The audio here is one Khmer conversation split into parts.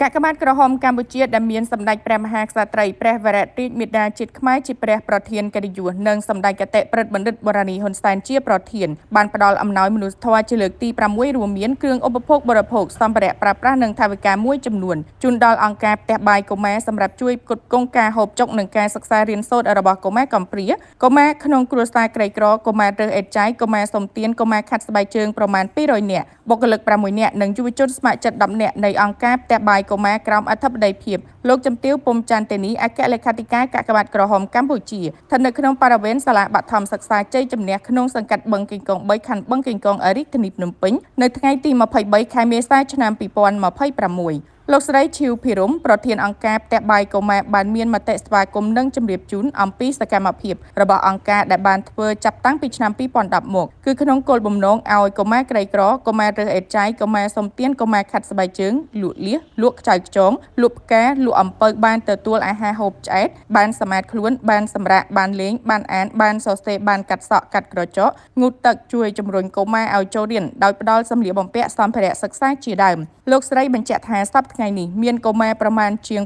កាកបាទក្រហមកម្ពុជាដែលមានសម្ដេចព្រះមហាក្សត្រីព្រះវររាជមេដាជាតិខ្មែរជាព្រះប្រធានកិត្តិយសនិងសម្ដេចគតិប្រិទ្ធបណ្ឌិតបូរនីហ៊ុនសែនជាប្រធានបានផ្ដល់អំណោយមនុស្សធម៌ជាលើកទី6រួមមានគ្រឿងឧបភោគបរិភោគសម្ភារៈប្រើប្រាស់និងថវិកាមួយចំនួនជូនដល់អង្គការផ្ទះបាយកុមារសម្រាប់ជួយផ្គត់ផ្គង់ការហូបចុកនិងការសិក្សារៀនសូត្ររបស់កុមារកំព្រាកុមារក្នុងគ្រួសារក្រីក្រកុមាររើសអេតចាយកុមារសុំទានកុមារខាត់ស្បែកជើងប្រមាណ200នាក់បុគ្គលិក6នាក់និងយុវជនស្ម័គ្រចិត្ត10នាក់នៃអង្គការផ្ទះបាយកុមារក្រោមអធិបតីភាពលោកជំទាវពុំច័ន្ទទេនីអគ្គលេខាធិការកាកបាទក្រហមកម្ពុជាស្ថិតនៅក្នុងបរិវេណសាលាបឋមសិក្សាជ័យជំនះក្នុងសង្កាត់បឹងកេងកង3ខណ្ឌបឹងកេងកងរាជធានីភ្នំពេញនៅថ្ងៃទី23ខែមេសាឆ្នាំ2026លោកស្រីឈីវភិរមប្រធានអង្គការផ្ទះបាយកុមារបានមានមតិស្វាគមន៍និងជម្រាបជូនអំពីសកម្មភាពរបស់អង្គការដែលបានធ្វើចាប់តាំងពីឆ្នាំ2010មកគឺក្នុងគោលបំណងឲ្យកុមារក្រីក្រកុមាររើសអេតចាយកុមារសុំទានកុមារខាត់ស្បែកជើងលក់លៀសលក់ខ្ចៅខ្ចងលក់ផ្កាលក់អំពៅបានទទួលអាហារហូបឆ្អែតបានសម្អាតខ្លួនបានសម្រាកបានលេងបានអានបានសរសេរបានកាត់សក់កាត់ក្រចកងូតទឹកជួយជំរុញកុមារឲ្យចូលរៀនដោយផ្ដល់សម្លៀកបំពាក់សម្ភារៈសិក្សាជាដើមលោកស្រីបញ្ជាក់ថាសប្តាហ៍ថ្ងៃនេះមានកុមារប្រមាណជាង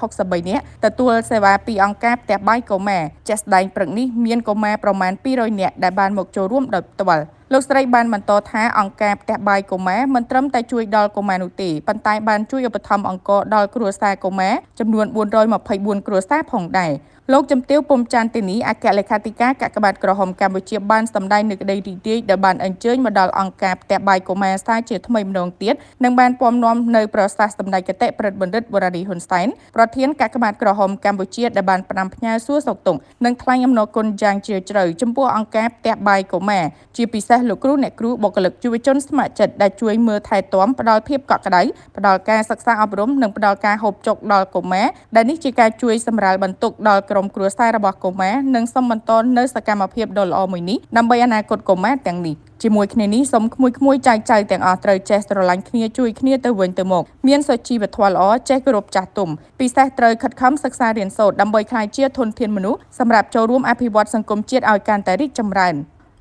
863នាក់ទទួលសេវាពីអង្គការផ្ទះបាយកុមារជាក់ស្ដែងព្រឹកនេះមានកុមារប្រមាណ200នាក់ដែលបានមកចូលរួមដោយផ្ទាល់លោកស្រីបានបន្តថាអង្គការផ្ទះបាយកុមារមិនត្រឹមតែជួយដល់កុមារនោះទេប៉ុន្តែបានជួយឧបត្ថម្ភអង្គដល់គ្រួសារកុមារចំនួន424គ្រួសារផងដែរលោកជំទាវពុំច័ន្ទទេនីអគ្គលេខាធិការកាកបាទក្រហមកម្ពុជាបានសម្ដែងនូវក្តីរីករាយដែលបានអញ្ជើញមកដល់អង្គការផ្ទះបាយកុមារសាជាថ្មីម្ដងទៀតនិងបានពំនាំនៅប្រសាសន៍សម្ដេចគតិប្រិទ្ធបណ្ឌិតបូរនីហ៊ុនសែនប្រធានកាកបាទក្រហមកម្ពុជាដែលបានផ្ដាំផ្ញើសួរសុខទុក្ខនិងថ្លែងអំណរគុណយ៉ាងជ្រាលជ្រៅចំពោះអង្គការផ្ទះបាយកុមារជាពិសេសលោកគ្រូអ្នកគ្រូបុគ្គលិកយុវជនស្ម័គ្រចិត្តដែលជួយមើលថែទាំផ្ដល់ភាពកក់ក្ដៅផ្ដល់ការសិក្សាអប់រំនិងផ្ដល់ការហូបចុកដល់កុមារដែលនេះជាការជួយសម្រាលបន្ទុកដល់ក្រុមគ្រួសាររបស់កុមារនិងសូមបន្តនៅសកម្មភាពដ៏ល្អមួយនេះដើម្បីអនាគតកុមារទាំងនេះជាមួយគ្នានេះសូមក្មួយចៅទាំងអស់ត្រូវចេះស្រឡាញ់គ្នាជួយគ្នាទៅវិញទៅមកមានសុជីវធម៌ល្អចេះគោរពចាស់ទុំពិសេសត្រូវខិតខំសិក្សារៀនសូត្រដើម្បីក្លាយជាធនធានមនុស្សសម្រាប់ចូលរួមអភិវឌ្ឍសង្គមជាតិឲ្យកាន់តែរីកចម្រើន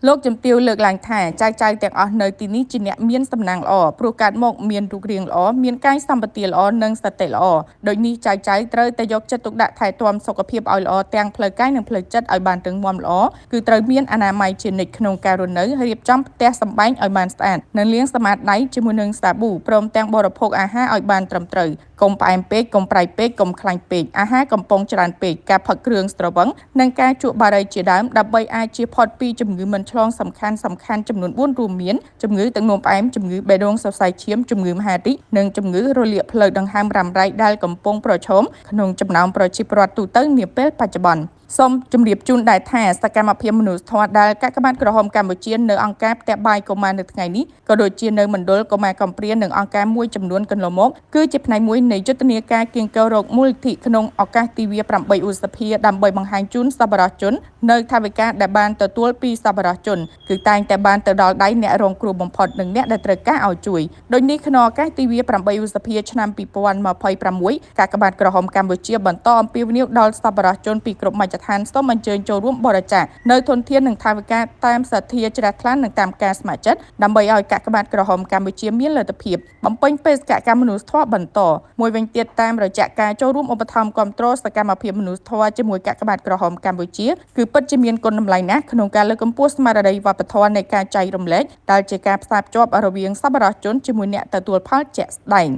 លោកជំទាវលើកឡើងថាចៅទាំងអស់នៅទីនេះជាអ្នកមានសំណាងល្អព្រោះកើតមកមានរូបរាងល្អមានកាយសម្បទាល្អនិងសតិល្អដូចនេះចៅត្រូវតែយកចិត្តទុកដាក់ថែទាំសុខភាពឲ្យល្អទាំងផ្លូវកាយនិងផ្លូវចិត្តឲ្យបានរឹងមាំល្អគឺត្រូវមានអនាម័យជានិច្ចក្នុងការរស់នៅរៀបចំផ្ទះសម្បែងឲ្យបានស្អាតនិងលាងសម្អាតដៃជាមួយនឹងសាប៊ូព្រមទាំងបរិភោគអាហារឲ្យបានត្រឹមត្រូវកុំផ្អែមពេកកុំប្រៃពេកកុំខ្លាញ់ពេកអាហារកំពុងច្រើនពេកការផឹកគ្រឿងស្រវឹងនិងការជក់បារីជាដើមដើម្បីអាចជៀសផុតពីជំងឺមិនឆ្លងសំខាន់ចំនួន4រួមមានជំងឺទឹកនោមផ្អែមជំងឺបេះដូងសរសៃឈាមជំងឺមហារីកនិងជំងឺរលាកផ្លូវដង្ហើមរ៉ាំរ៉ៃដែលកំពុងប្រឈមក្នុងចំណោមប្រជាពលរដ្ឋទូទៅនាពេលបច្ចុប្បន្នសូមជម្រាបជូនដែរថាសកម្មភាពមនុស្សធម៌ដែលកាកបាទក្រហមកម្ពុជានៅអង្គការផ្ទះបាយកុមារនៅថ្ងៃនេះក៏ដូចជានៅមណ្ឌលកុមារកំព្រានិងអង្គការមួយចំនួនកន្លងមកគឺជាផ្នែកមួយនៃយុទ្ធនាការគៀងគររកមូលនិធិក្នុងឱកាសទិវា8ឧសភាដើម្បីបង្ហាញជូនសប្បុរសជននៅថវិកាដែលបានទទួលពីសប្បុរសជនគឺតែងតែបានទៅដល់ដៃអ្នករងគ្រោះបំផុតនិងអ្នកដែលត្រូវការឲ្យជួយដូចនេះក្នុងឱកាសទិវា8ឧសភាឆ្នាំ2026កាកបាទក្រហមកម្ពុជាបន្តអំពាវនាវដល់សប្បុរសជនពីគ្រប់មជ្ឈដ្ឋានសូមអញ្ជើញចូលរួមបរិច្ចាគនៅធនធាននិងថវិកាតាមសទ្ធាជ្រះថ្លានិងតាមការស្ម័គ្រចិត្តដើម្បីឲ្យកាកបាទក្រហមកម្ពុជាមានលទ្ធភាពបំពេញបេសកកម្មមនុស្សធម៌បន្តមួយវិញទៀតតាមរយៈការចូលរួមឧបត្ថម្ភគាំទ្រសកម្មភាពមនុស្សធម៌ជាមួយកាកបាទក្រហមកម្ពុជាគឺពិតជាមានគុណតម្លៃណាស់ក្នុងការលើកកម្ពស់ស្មារតីវប្បធម៌នៃការចែករំលែកដែលជាការផ្សារភ្ជាប់រវាងសប្បុរសជនជាមួយអ្នកទទួលផលជាក់ស្ដែង